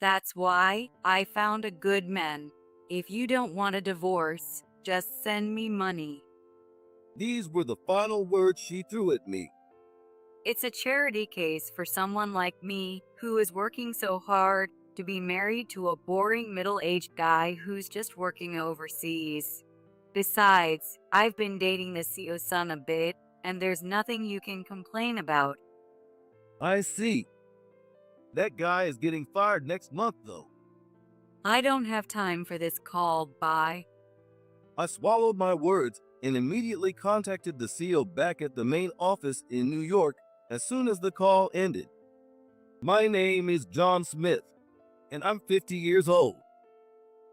That's why I found a good man. If you don't want a divorce, just send me money. These were the final words she threw at me. It's a charity case for someone like me who is working so hard to be married to a boring middle-aged guy who's just working overseas. Besides, I've been dating the CEO's son a bit, and there's nothing you can complain about. I see. That guy is getting fired next month, though. I don't have time for this call, bye. I swallowed my words and immediately contacted the CEO back at the main office in New York as soon as the call ended. My name is John Smith, and I'm 50 years old.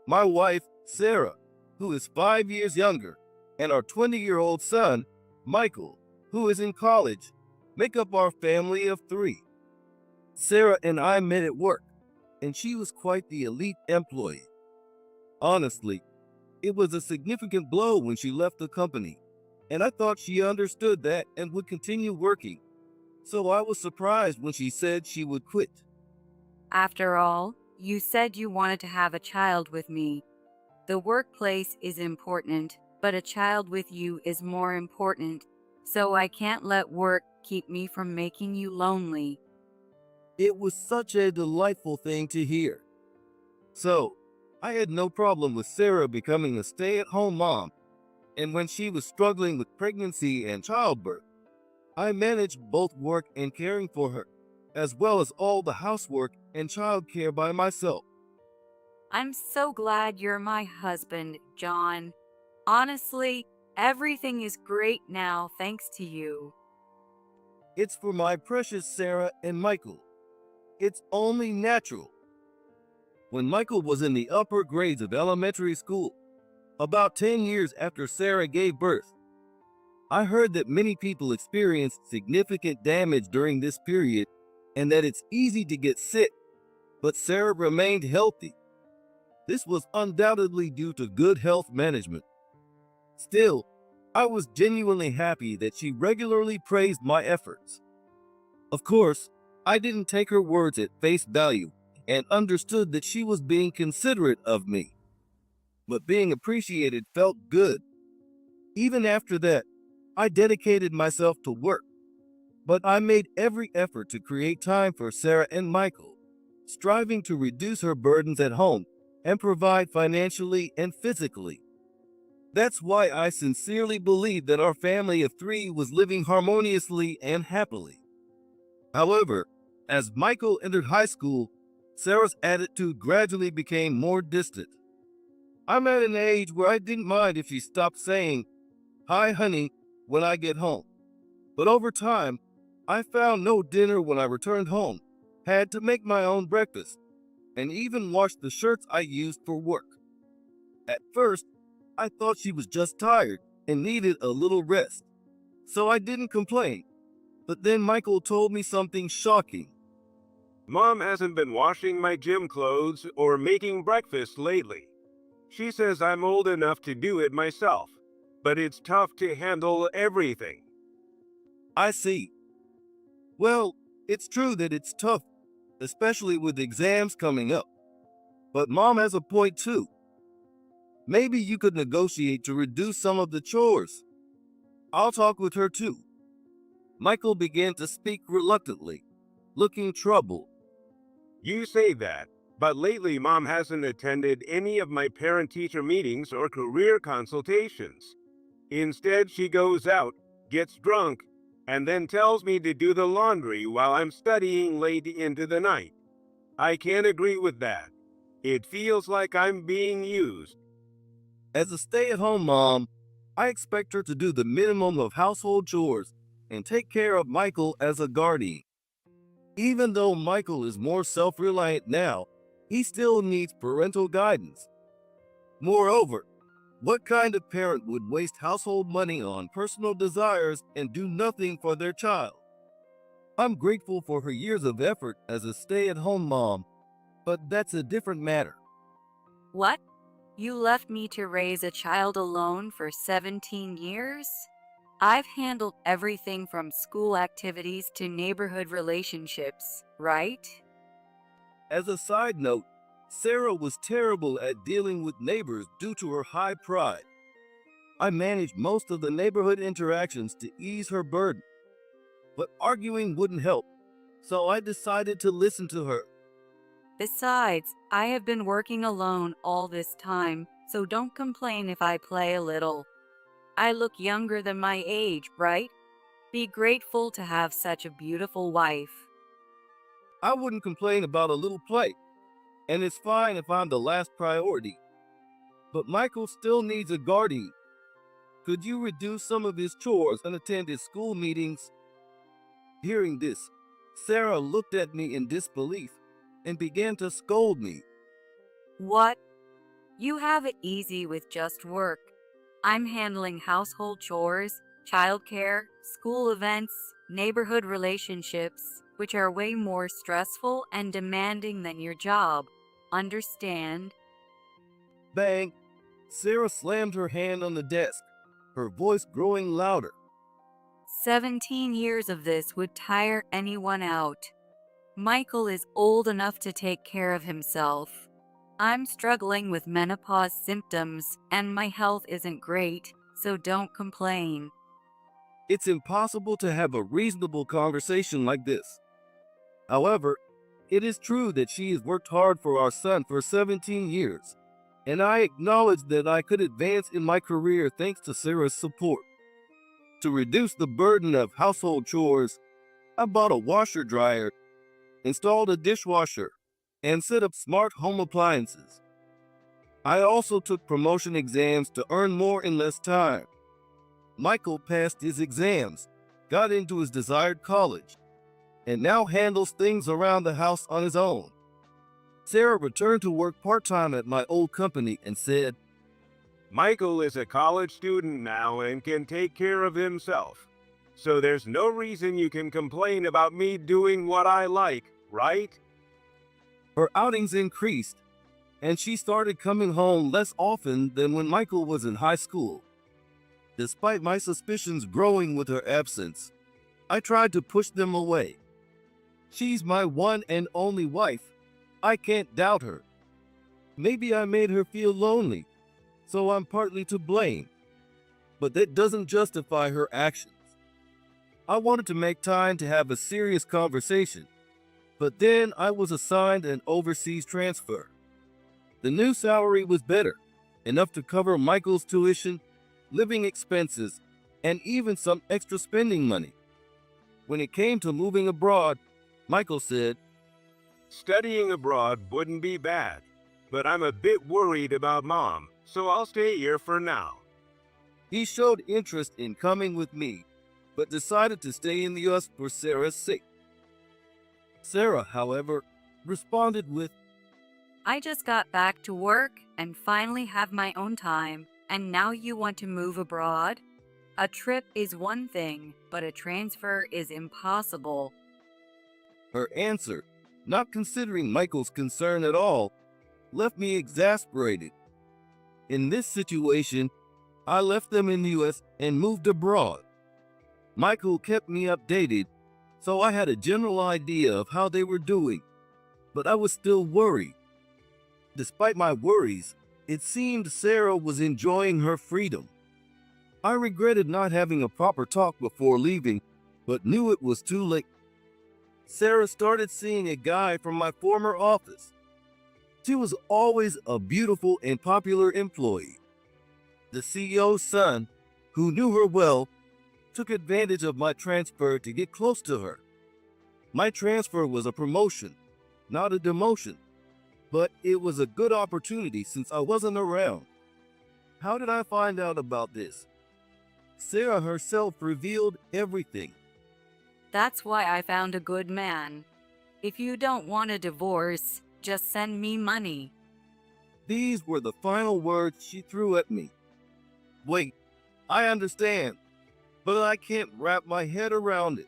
My wife, Sarah, who is 5 years younger, and our 20-year-old son, Michael, who is in college, make up our family of three. Sarah and I met at work, and she was quite the elite employee. Honestly, it was a significant blow when she left the company, and I thought she understood that and would continue working. So I was surprised when she said she would quit. After all, you said you wanted to have a child with me. The workplace is important, but a child with you is more important, so I can't let work keep me from making you lonely. It was such a delightful thing to hear. So, I had no problem with Sarah becoming a stay-at-home mom, and when she was struggling with pregnancy and childbirth, I managed both work and caring for her, as well as all the housework and childcare by myself. I'm so glad you're my husband, John. Honestly, everything is great now thanks to you. It's for my precious Sarah and Michael. It's only natural. When Michael was in the upper grades of elementary school, about 10 years after Sarah gave birth, I heard that many people experienced significant damage during this period and that it's easy to get sick, but Sarah remained healthy. This was undoubtedly due to good health management. Still, I was genuinely happy that she regularly praised my efforts. Of course, I didn't take her words at face value and understood that she was being considerate of me. But being appreciated felt good. Even after that, I dedicated myself to work, but I made every effort to create time for Sarah and Michael, striving to reduce her burdens at home and provide financially and physically. That's why I sincerely believe that our family of three was living harmoniously and happily. However, as Michael entered high school, Sarah's attitude gradually became more distant. I'm at an age where I didn't mind if she stopped saying, "Hi, honey," when I get home. But over time, I found no dinner when I returned home, had to make my own breakfast, and even wash the shirts I used for work. At first, I thought she was just tired and needed a little rest, so I didn't complain. But then Michael told me something shocking. Mom hasn't been washing my gym clothes or making breakfast lately. She says I'm old enough to do it myself, but it's tough to handle everything. I see. Well, it's true that it's tough, especially with exams coming up. But Mom has a point too. Maybe you could negotiate to reduce some of the chores. I'll talk with her too. Michael began to speak reluctantly, looking troubled. You say that, but lately Mom hasn't attended any of my parent-teacher meetings or career consultations. Instead, she goes out, gets drunk, and then tells me to do the laundry while I'm studying late into the night. I can't agree with that. It feels like I'm being used. As a stay-at-home mom, I expect her to do the minimum of household chores and take care of Michael as a guardian. Even though Michael is more self-reliant now, he still needs parental guidance. Moreover, what kind of parent would waste household money on personal desires and do nothing for their child? I'm grateful for her years of effort as a stay-at-home mom, but that's a different matter. What? You left me to raise a child alone for 17 years? I've handled everything from school activities to neighborhood relationships, right? As a side note, Sarah was terrible at dealing with neighbors due to her high pride. I managed most of the neighborhood interactions to ease her burden, but arguing wouldn't help, so I decided to listen to her. Besides, I have been working alone all this time, so don't complain if I play a little. I look younger than my age, right? Be grateful to have such a beautiful wife. I wouldn't complain about a little play, and it's fine if I'm the last priority. But Michael still needs a guardian. Could you reduce some of his chores and attend his school meetings? Hearing this, Sarah looked at me in disbelief and began to scold me. What? You have it easy with just work. I'm handling household chores, childcare, school events, neighborhood relationships, which are way more stressful and demanding than your job. Understand? Bang! Sarah slammed her hand on the desk, her voice growing louder. 17 years of this would tire anyone out. Michael is old enough to take care of himself. I'm struggling with menopause symptoms, and my health isn't great, so don't complain. It's impossible to have a reasonable conversation like this. However, it is true that she has worked hard for our son for 17 years, and I acknowledge that I could advance in my career thanks to Sarah's support. To reduce the burden of household chores, I bought a washer-dryer, installed a dishwasher, and set up smart home appliances. I also took promotion exams to earn more in less time. Michael passed his exams, got into his desired college, and now handles things around the house on his own. Sarah returned to work part-time at my old company and said, Michael is a college student now and can take care of himself. So there's no reason you can complain about me doing what I like, right? her outings increased, and she started coming home less often than when Michael was in high school. Despite my suspicions growing with her absence, I tried to push them away. She's my one and only wife. I can't doubt her. Maybe I made her feel lonely, so I'm partly to blame. But that doesn't justify her actions. I wanted to make time to have a serious conversation, but then I was assigned an overseas transfer. The new salary was better, enough to cover Michael's tuition, living expenses, and even some extra spending money. When it came to moving abroad, Michael said, Studying abroad wouldn't be bad, but I'm a bit worried about Mom, so I'll stay here for now. He showed interest in coming with me, but decided to stay in the US for Sarah's sake. Sarah, however, responded with, I just got back to work and finally have my own time, and now you want to move abroad? A trip is one thing, but a transfer is impossible. Her answer, not considering Michael's concern at all, left me exasperated. In this situation, I left them in the US and moved abroad. Michael kept me updated, so I had a general idea of how they were doing, but I was still worried. Despite my worries, it seemed Sarah was enjoying her freedom. I regretted not having a proper talk before leaving, but knew it was too late. Sarah started seeing a guy from my former office. She was always a beautiful and popular employee. The CEO's son, who knew her well, took advantage of my transfer to get close to her. My transfer was a promotion, not a demotion, but it was a good opportunity since I wasn't around. How did I find out about this? Sarah herself revealed everything. That's why I found a good man. If you don't want a divorce, just send me money. These were the final words she threw at me. Wait, I understand, but I can't wrap my head around it.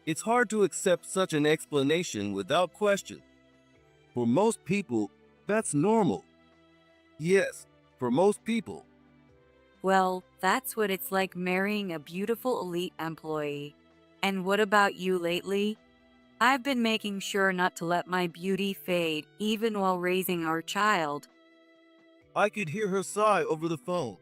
It's hard to accept such an explanation without question. For most people, that's normal. Yes, for most people. Well, that's what it's like marrying a beautiful elite employee. And what about you lately? I've been making sure not to let my beauty fade, even while raising our child. I could hear her sigh over the phone.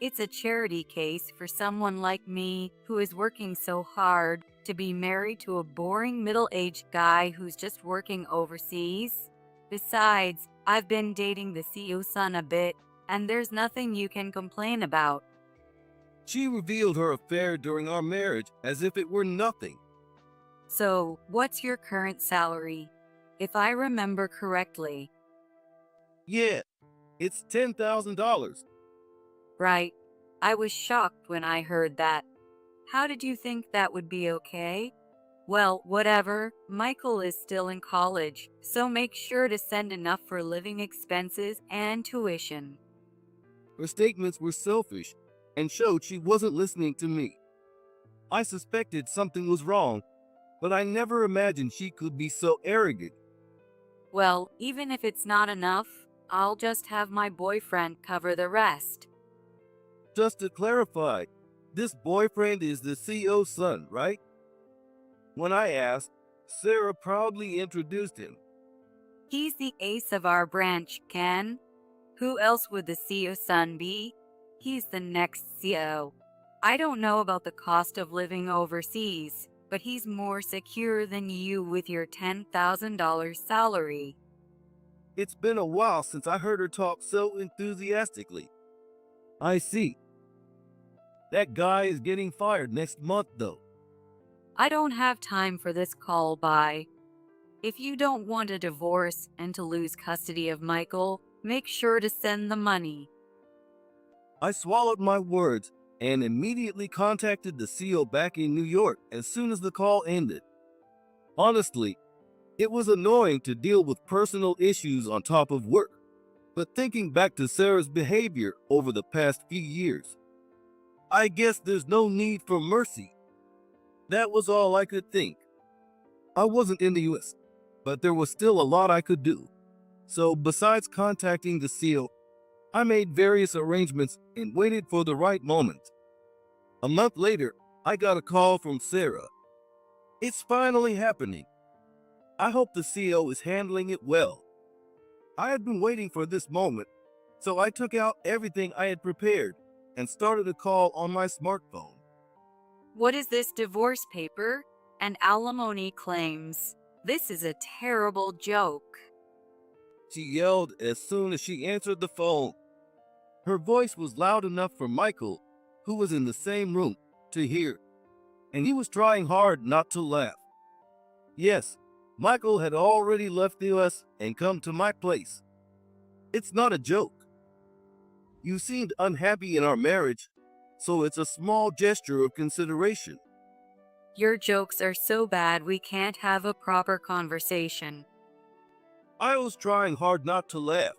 It's a charity case for someone like me who is working so hard to be married to a boring middle-aged guy who's just working overseas. Besides, I've been dating the CEO's son a bit, and there's nothing you can complain about. She revealed her affair during our marriage as if it were nothing. So, what's your current salary? If I remember correctly. Yeah, it's $10,000. Right. I was shocked when I heard that. How did you think that would be okay? Well, whatever. Michael is still in college, so make sure to send enough for living expenses and tuition. Her statements were selfish and showed she wasn't listening to me. I suspected something was wrong, but I never imagined she could be so arrogant. Well, even if it's not enough, I'll just have my boyfriend cover the rest. Just to clarify, this boyfriend is the CEO's son, right? When I asked, Sarah proudly introduced him. He's the ace of our branch, Ken. Who else would the CEO's son be? He's the next CEO. I don't know about the cost of living overseas, but he's more secure than you with your $10,000 salary. It's been a while since I heard her talk so enthusiastically. I see. That guy is getting fired next month, though. I don't have time for this call, bye. If you don't want a divorce and to lose custody of Michael, make sure to send the money. I swallowed my words and immediately contacted the CEO back in New York as soon as the call ended. Honestly, it was annoying to deal with personal issues on top of work, but thinking back to Sarah's behavior over the past few years, I guess there's no need for mercy. That was all I could think. I wasn't in the US, but there was still a lot I could do. So besides contacting the CEO, I made various arrangements and waited for the right moment. A month later, I got a call from Sarah. It's finally happening. I hope the CEO is handling it well. I had been waiting for this moment, so I took out everything I had prepared and started a call on my smartphone. What is this divorce paper and alimony claims? This is a terrible joke. She yelled as soon as she answered the phone. Her voice was loud enough for Michael, who was in the same room, to hear, and he was trying hard not to laugh. Yes, Michael had already left the US and come to my place. It's not a joke. You seemed unhappy in our marriage, so it's a small gesture of consideration. Your jokes are so bad we can't have a proper conversation. I was trying hard not to laugh,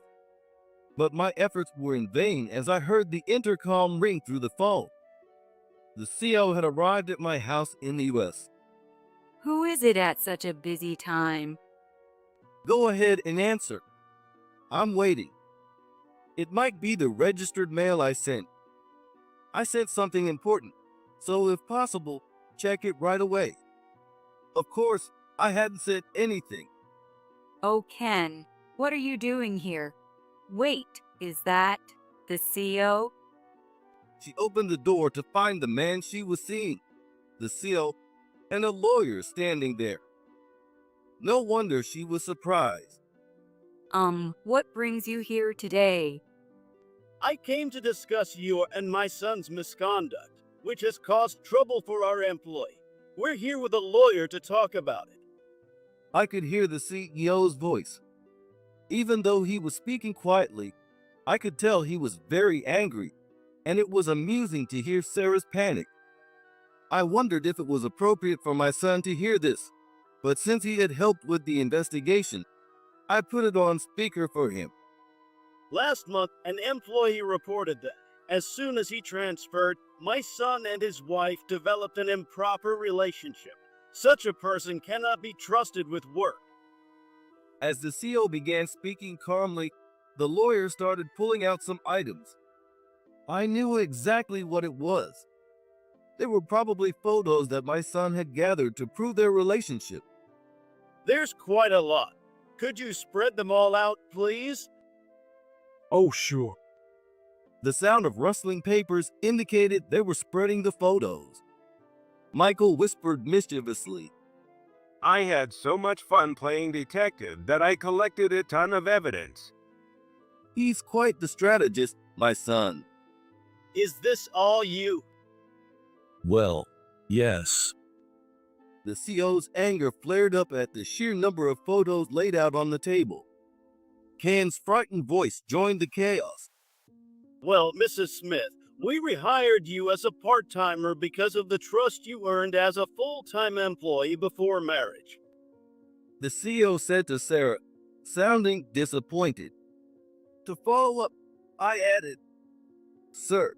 but my efforts were in vain as I heard the intercom ring through the phone. The CEO had arrived at my house in the US. Who is it at such a busy time? Go ahead and answer. I'm waiting. It might be the registered mail I sent. I sent something important, so if possible, check it right away. Of course, I hadn't said anything. Oh, Ken, what are you doing here? Wait, is that the CEO? She opened the door to find the man she was seeing, the CEO, and a lawyer standing there. No wonder she was surprised. What brings you here today? I came to discuss your and my son's misconduct, which has caused trouble for our employee. We're here with a lawyer to talk about it. I could hear the CEO's voice. Even though he was speaking quietly, I could tell he was very angry, and it was amusing to hear Sarah's panic. I wondered if it was appropriate for my son to hear this, but since he had helped with the investigation, I put it on speaker for him. Last month, an employee reported that, as soon as he transferred, my son and his wife developed an improper relationship. Such a person cannot be trusted with work. As the CEO began speaking calmly, the lawyer started pulling out some items. I knew exactly what it was. They were probably photos that my son had gathered to prove their relationship. There's quite a lot. Could you spread them all out, please? Oh, sure. The sound of rustling papers indicated they were spreading the photos. Michael whispered mischievously. I had so much fun playing detective that I collected a ton of evidence. He's quite the strategist, my son. Is this all you? Well, yes. The CO's anger flared up at the sheer number of photos laid out on the table. Ken's frightened voice joined the chaos. Well, Mrs. Smith, we rehired you as a part-timer because of the trust you earned as a full-time employee before marriage. The CO said to Sarah, sounding disappointed. To follow up, I added, Sir,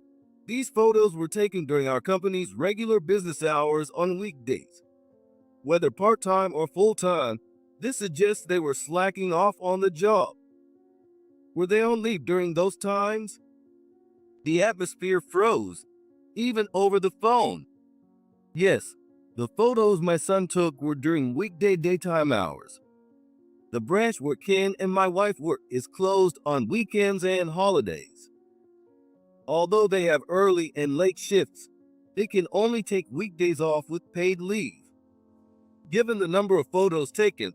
these photos were taken during our company's regular business hours on weekdays. Whether part-time or full-time, this suggests they were slacking off on the job. Were they on leave during those times? The atmosphere froze, even over the phone. Yes, the photos my son took were during weekday daytime hours. The branch where Ken and my wife work is closed on weekends and holidays. Although they have early and late shifts, they can only take weekdays off with paid leave. Given the number of photos taken,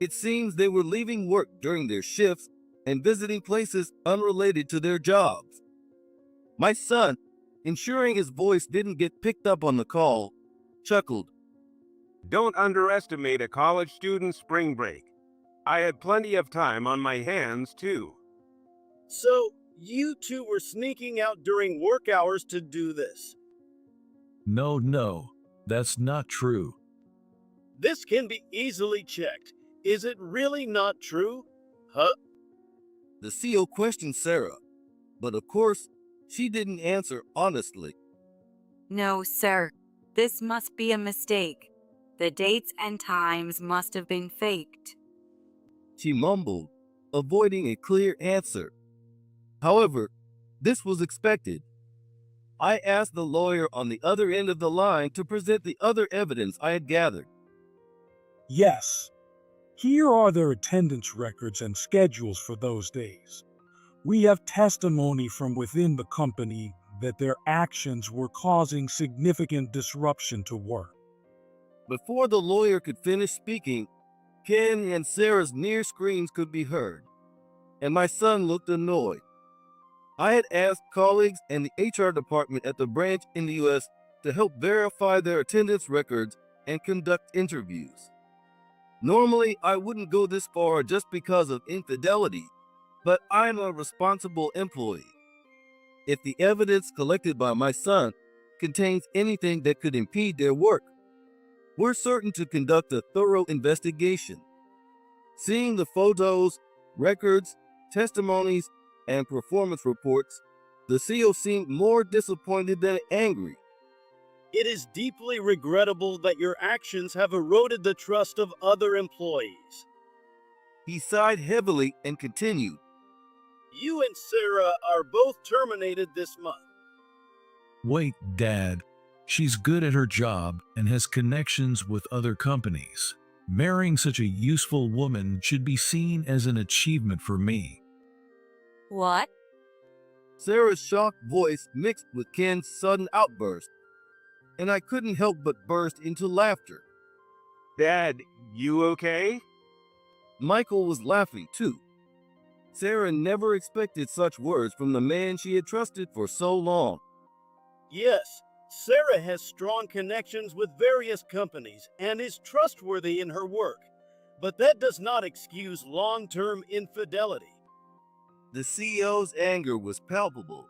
it seems they were leaving work during their shifts and visiting places unrelated to their jobs. My son, ensuring his voice didn't get picked up on the call, chuckled. Don't underestimate a college student's spring break. I had plenty of time on my hands, too. So, you two were sneaking out during work hours to do this. No, that's not true. This can be easily checked. Is it really not true? Huh? The CO questioned Sarah, but of course, she didn't answer honestly. No, sir. This must be a mistake. The dates and times must have been faked. She mumbled, avoiding a clear answer. However, this was expected. I asked the lawyer on the other end of the line to present the other evidence I had gathered. Yes. Here are their attendance records and schedules for those days. We have testimony from within the company that their actions were causing significant disruption to work. Before the lawyer could finish speaking, Ken and Sarah's near screams could be heard, and my son looked annoyed. I had asked colleagues and the HR department at the branch in the US to help verify their attendance records and conduct interviews. Normally, I wouldn't go this far just because of infidelity, but I'm a responsible employee. If the evidence collected by my son contains anything that could impede their work, we're certain to conduct a thorough investigation. Seeing the photos, records, testimonies, and performance reports, the CO seemed more disappointed than angry. It is deeply regrettable that your actions have eroded the trust of other employees. He sighed heavily and continued. You and Sarah are both terminated this month. Wait, Dad. She's good at her job and has connections with other companies. Marrying such a useful woman should be seen as an achievement for me. What? Sarah's shocked voice mixed with Ken's sudden outburst, and I couldn't help but burst into laughter. Dad, you okay? Michael was laughing too. Sarah never expected such words from the man she had trusted for so long. Yes, Sarah has strong connections with various companies and is trustworthy in her work, but that does not excuse long-term infidelity. The CEO's anger was palpable.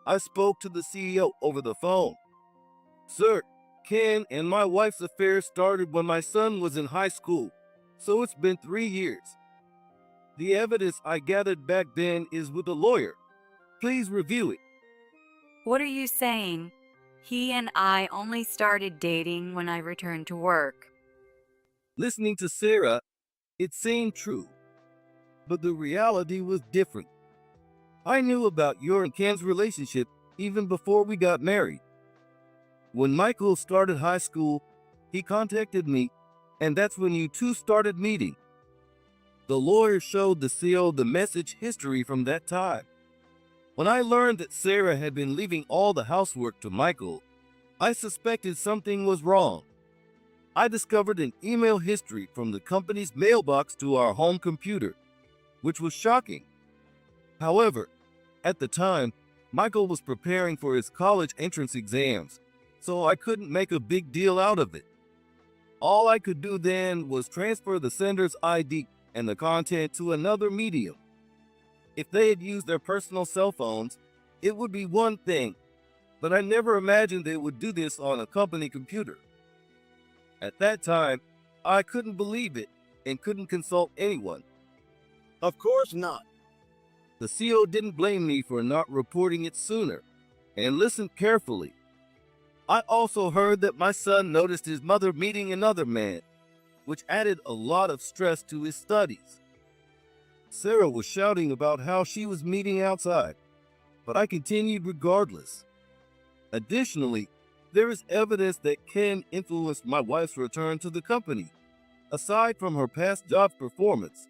I spoke to the CEO over the phone. Sir, Ken and my wife's affair started when my son was in high school, so it's been 3 years. The evidence I gathered back then is with a lawyer. Please review it. What are you saying? He and I only started dating when I returned to work. Listening to Sarah, it seemed true, but the reality was different. I knew about your and Ken's relationship even before we got married. When Michael started high school, he contacted me and that's when you two started meeting. The lawyer showed the CO the message history from that time. When I learned that Sarah had been leaving all the housework to Michael, I suspected something was wrong. I discovered an email history from the company's mailbox to our home computer, which was shocking. However, at the time, Michael was preparing for his college entrance exams, so I couldn't make a big deal out of it. All I could do then was transfer the sender's ID and the content to another medium. If they had used their personal cell phones, it would be one thing, but I never imagined they would do this on a company computer. At that time, I couldn't believe it and couldn't consult anyone. Of course not. The CO didn't blame me for not reporting it sooner and listened carefully. I also heard that my son noticed his mother meeting another man, which added a lot of stress to his studies. Sarah was shouting about how she was meeting outside, but I continued regardless. Additionally, there is evidence that Ken influenced my wife's return to the company, aside from her past job performance.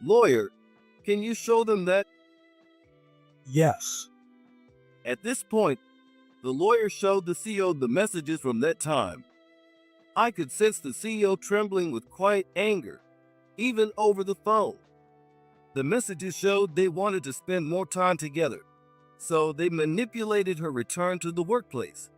Lawyer, can you show them that? Yes. At this point, the lawyer showed the CO the messages from that time. I could sense the CEO trembling with quiet anger, even over the phone. The messages showed they wanted to spend more time together, so they manipulated her return to the workplace.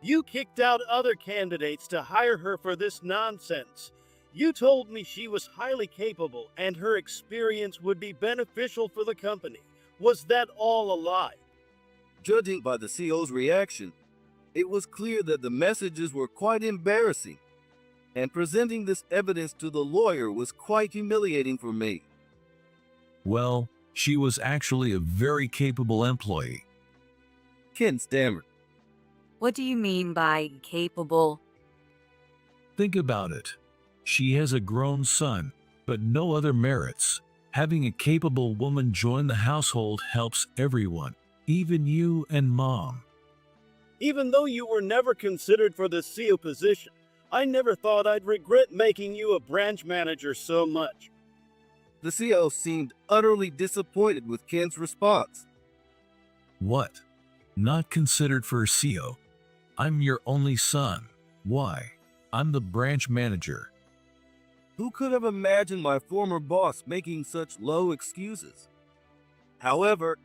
You kicked out other candidates to hire her for this nonsense. You told me she was highly capable and her experience would be beneficial for the company. Was that all a lie? Judging by the CO's reaction, it was clear that the messages were quite embarrassing, and presenting this evidence to the lawyer was quite humiliating for me. Well, she was actually a very capable employee. Ken stammered. What do you mean by capable? Think about it. She has a grown son, but no other merits. Having a capable woman join the household helps everyone, even you and Mom. Even though you were never considered for the CO position, I never thought I'd regret making you a branch manager so much. The CO seemed utterly disappointed with Ken's response. What? Not considered for a CO? I'm your only son. Why? I'm the branch manager. Who could have imagined my former boss making such low excuses? However,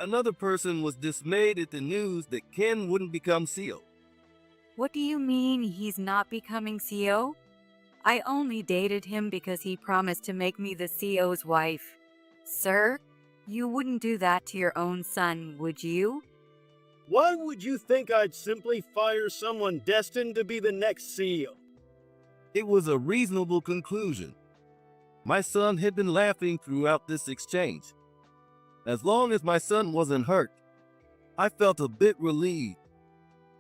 another person was dismayed at the news that Ken wouldn't become CO. What do you mean he's not becoming CO? I only dated him because he promised to make me the CO's wife. Sir, you wouldn't do that to your own son, would you? Why would you think I'd simply fire someone destined to be the next CEO? It was a reasonable conclusion. My son had been laughing throughout this exchange. As long as my son wasn't hurt, I felt a bit relieved,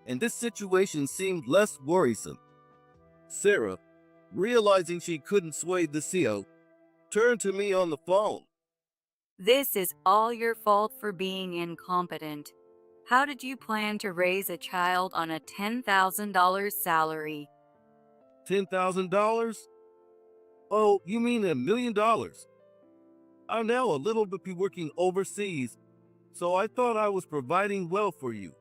and this situation seemed less worrisome. Sarah, realizing she couldn't sway the CO, turned to me on the phone. This is all your fault for being incompetent. How did you plan to raise a child on a $10,000 salary? $10,000? Oh, you mean $1 million? I'm now a little bit working overseas, so I thought I was providing well for you.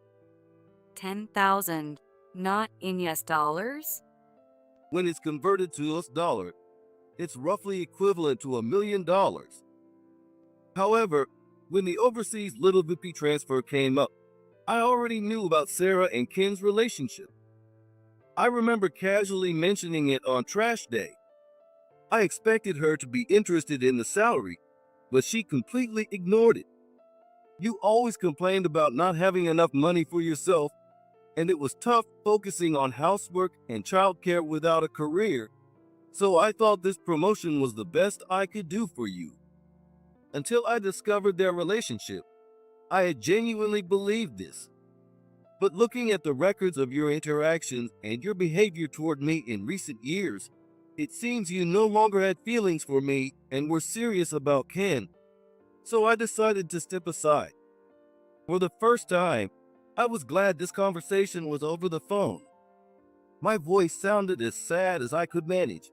10,000, not in US dollars? When it's converted to US dollar, it's roughly equivalent to $1 million. However, when the overseas little VP transfer came up, I already knew about Sarah and Ken's relationship. I remember casually mentioning it on trash day. I expected her to be interested in the salary, but she completely ignored it. You always complained about not having enough money for yourself, and it was tough focusing on housework and childcare without a career, so I thought this promotion was the best I could do for you. Until I discovered their relationship, I had genuinely believed this. But looking at the records of your interactions and your behavior toward me in recent years, it seems you no longer had feelings for me and were serious about Ken. So I decided to step aside. For the first time, I was glad this conversation was over the phone. My voice sounded as sad as I could manage,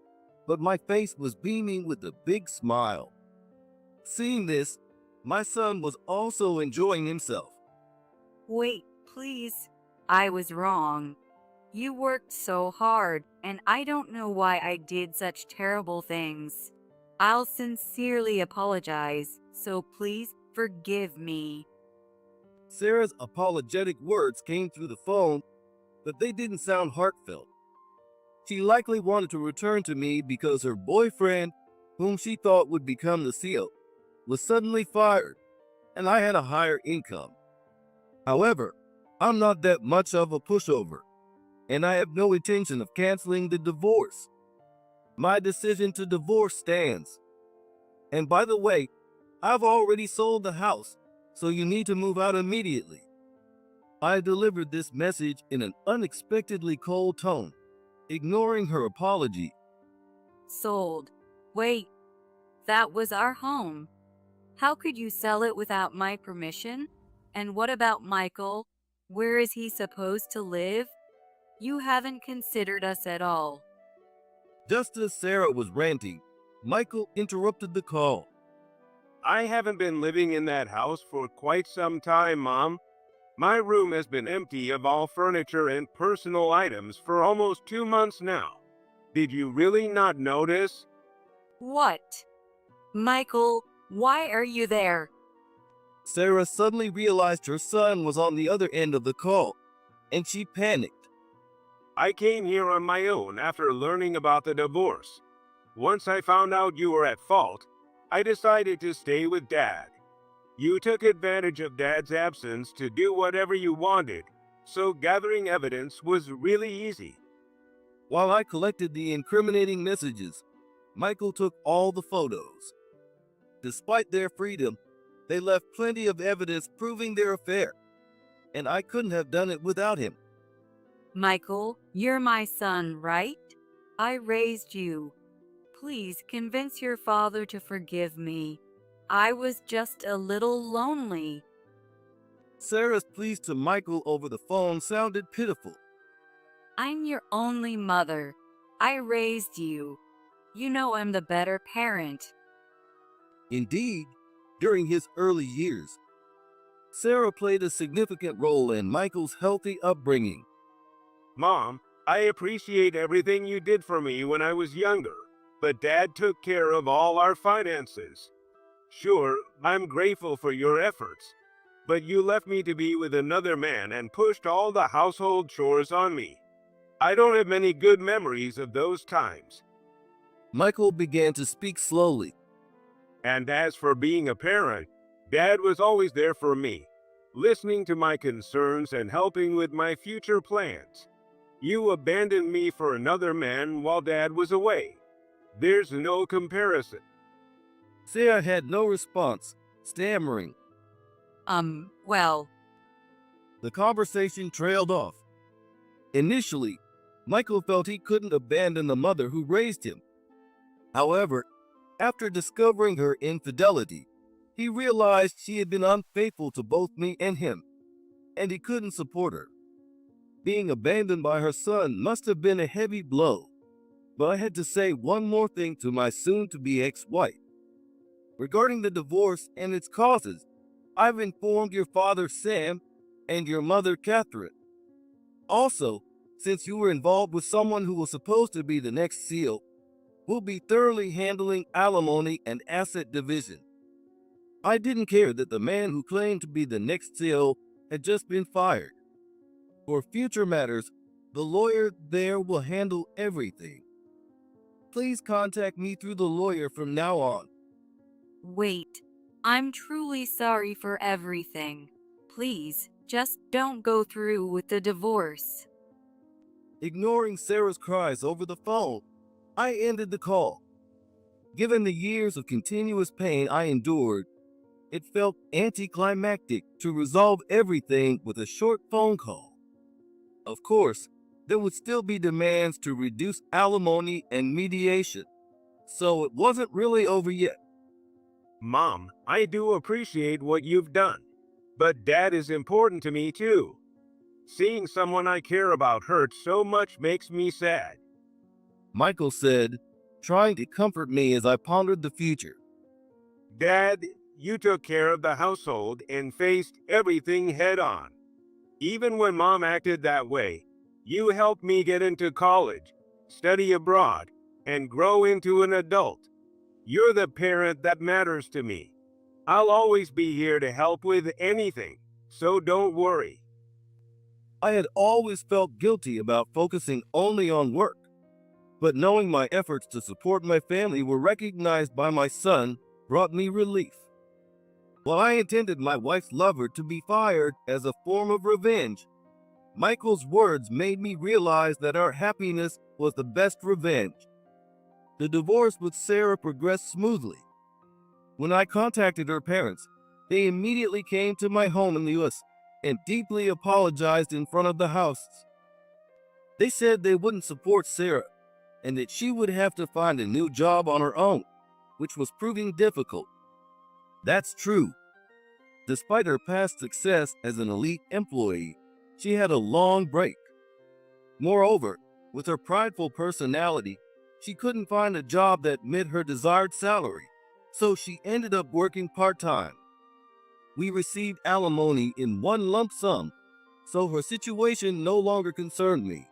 but my face was beaming with a big smile. Seeing this, my son was also enjoying himself. Wait, please. I was wrong. You worked so hard, and I don't know why I did such terrible things. I'll sincerely apologize, so please forgive me. Sarah's apologetic words came through the phone, but they didn't sound heartfelt. She likely wanted to return to me because her boyfriend, whom she thought would become the CEO, was suddenly fired, and I had a higher income. However, I'm not that much of a pushover, and I have no intention of canceling the divorce. My decision to divorce stands. And by the way, I've already sold the house, so you need to move out immediately. I delivered this message in an unexpectedly cold tone, ignoring her apology. Sold. Wait, that was our home. How could you sell it without my permission? And what about Michael? Where is he supposed to live? You haven't considered us at all. Just as Sarah was ranting, Michael interrupted the call. I haven't been living in that house for quite some time, Mom. My room has been empty of all furniture and personal items for almost 2 months now. Did you really not notice? What? Michael, why are you there? Sarah suddenly realized her son was on the other end of the call, and she panicked. I came here on my own after learning about the divorce. Once I found out you were at fault, I decided to stay with Dad. You took advantage of Dad's absence to do whatever you wanted, so gathering evidence was really easy. While I collected the incriminating messages, Michael took all the photos. Despite their freedom, they left plenty of evidence proving their affair, and I couldn't have done it without him. Michael, you're my son, right? I raised you. Please convince your father to forgive me. I was just a little lonely. Sarah's pleas to Michael over the phone sounded pitiful. I'm your only mother. I raised you. You know I'm the better parent. Indeed, during his early years, Sarah played a significant role in Michael's healthy upbringing. Mom, I appreciate everything you did for me when I was younger, but Dad took care of all our finances. Sure, I'm grateful for your efforts, but you left me to be with another man and pushed all the household chores on me. I don't have many good memories of those times. Michael began to speak slowly. And as for being a parent, Dad was always there for me, listening to my concerns and helping with my future plans. You abandoned me for another man while Dad was away. There's no comparison. Sarah had no response, stammering. Well, The conversation trailed off. Initially, Michael felt he couldn't abandon the mother who raised him. However, after discovering her infidelity, he realized she had been unfaithful to both me and him, and he couldn't support her. Being abandoned by her son must have been a heavy blow, but I had to say one more thing to my soon-to-be ex-wife. Regarding the divorce and its causes, I've informed your father Sam and your mother Catherine. Also, since you were involved with someone who was supposed to be the next seal, we'll be thoroughly handling alimony and asset division. I didn't care that the man who claimed to be the next seal had just been fired. For future matters, the lawyer there will handle everything. Please contact me through the lawyer from now on. wait. I'm truly sorry for everything. Please, just don't go through with the divorce. Ignoring Sarah's cries over the phone, I ended the call. Given the years of continuous pain I endured, it felt anticlimactic to resolve everything with a short phone call. Of course, there would still be demands to reduce alimony and mediation, so it wasn't really over yet. Mom, I do appreciate what you've done, but Dad is important to me too. Seeing someone I care about hurt so much makes me sad. Michael said, trying to comfort me as I pondered the future. Dad, you took care of the household and faced everything head on. Even when Mom acted that way, you helped me get into college, study abroad, and grow into an adult. You're the parent that matters to me. I'll always be here to help with anything, so don't worry. I had always felt guilty about focusing only on work, but knowing my efforts to support my family were recognized by my son brought me relief. While I intended my wife's lover to be fired as a form of revenge, Michael's words made me realize that our happiness was the best revenge. The divorce with Sarah progressed smoothly. When I contacted her parents, they immediately came to my home in the US and deeply apologized in front of the house. They said they wouldn't support Sarah and that she would have to find a new job on her own, which was proving difficult. That's true. Despite her past success as an elite employee, she had a long break. Moreover, with her prideful personality, she couldn't find a job that met her desired salary, so she ended up working part-time. We received alimony in one lump sum, so her situation no longer concerned me.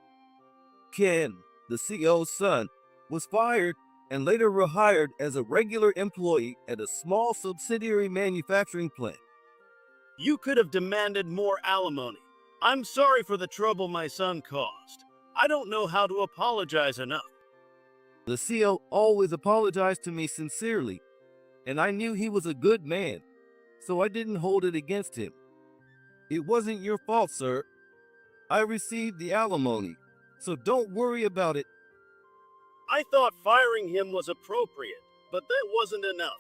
Ken, the CEO's son, was fired and later rehired as a regular employee at a small subsidiary manufacturing plant. You could have demanded more alimony. I'm sorry for the trouble my son caused. I don't know how to apologize enough. The CEO always apologized to me sincerely, and I knew he was a good man, so I didn't hold it against him. It wasn't your fault, sir. I received the alimony, so don't worry about it. I thought firing him was appropriate, but that wasn't enough.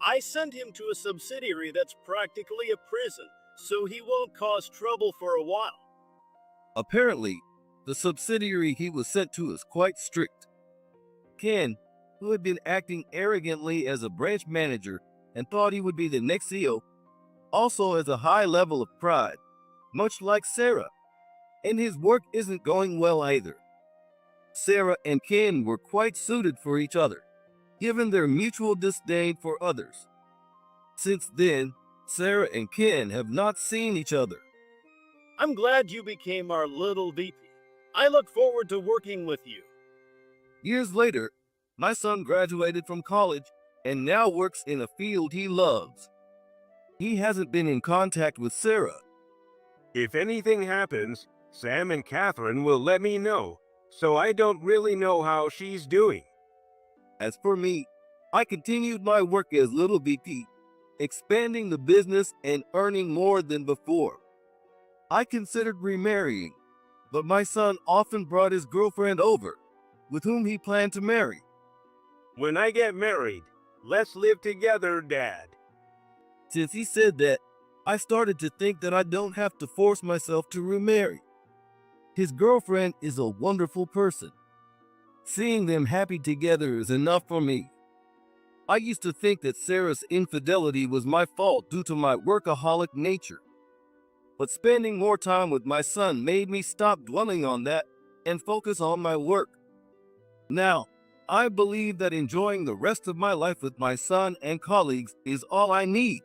I sent him to a subsidiary that's practically a prison, so he won't cause trouble for a while. Apparently, the subsidiary he was sent to is quite strict. Ken, who had been acting arrogantly as a branch manager and thought he would be the next CEO, also has a high level of pride, much like Sarah, and his work isn't going well either. Sarah and Ken were quite suited for each other, given their mutual disdain for others. Since then, Sarah and Ken have not seen each other. I'm glad you became our little VP. I look forward to working with you. Years later, my son graduated from college and now works in a field he loves. He hasn't been in contact with Sarah. If anything happens, Sam and Catherine will let me know, so I don't really know how she's doing. As for me, I continued my work as little VP, expanding the business and earning more than before. I considered remarrying, but my son often brought his girlfriend over, with whom he planned to marry. When I get married, let's live together, Dad. Since he said that, I started to think that I don't have to force myself to remarry. His girlfriend is a wonderful person. Seeing them happy together is enough for me. I used to think that Sarah's infidelity was my fault due to my workaholic nature. But spending more time with my son made me stop dwelling on that and focus on my work. Now, I believe that enjoying the rest of my life with my son and colleagues is all I need.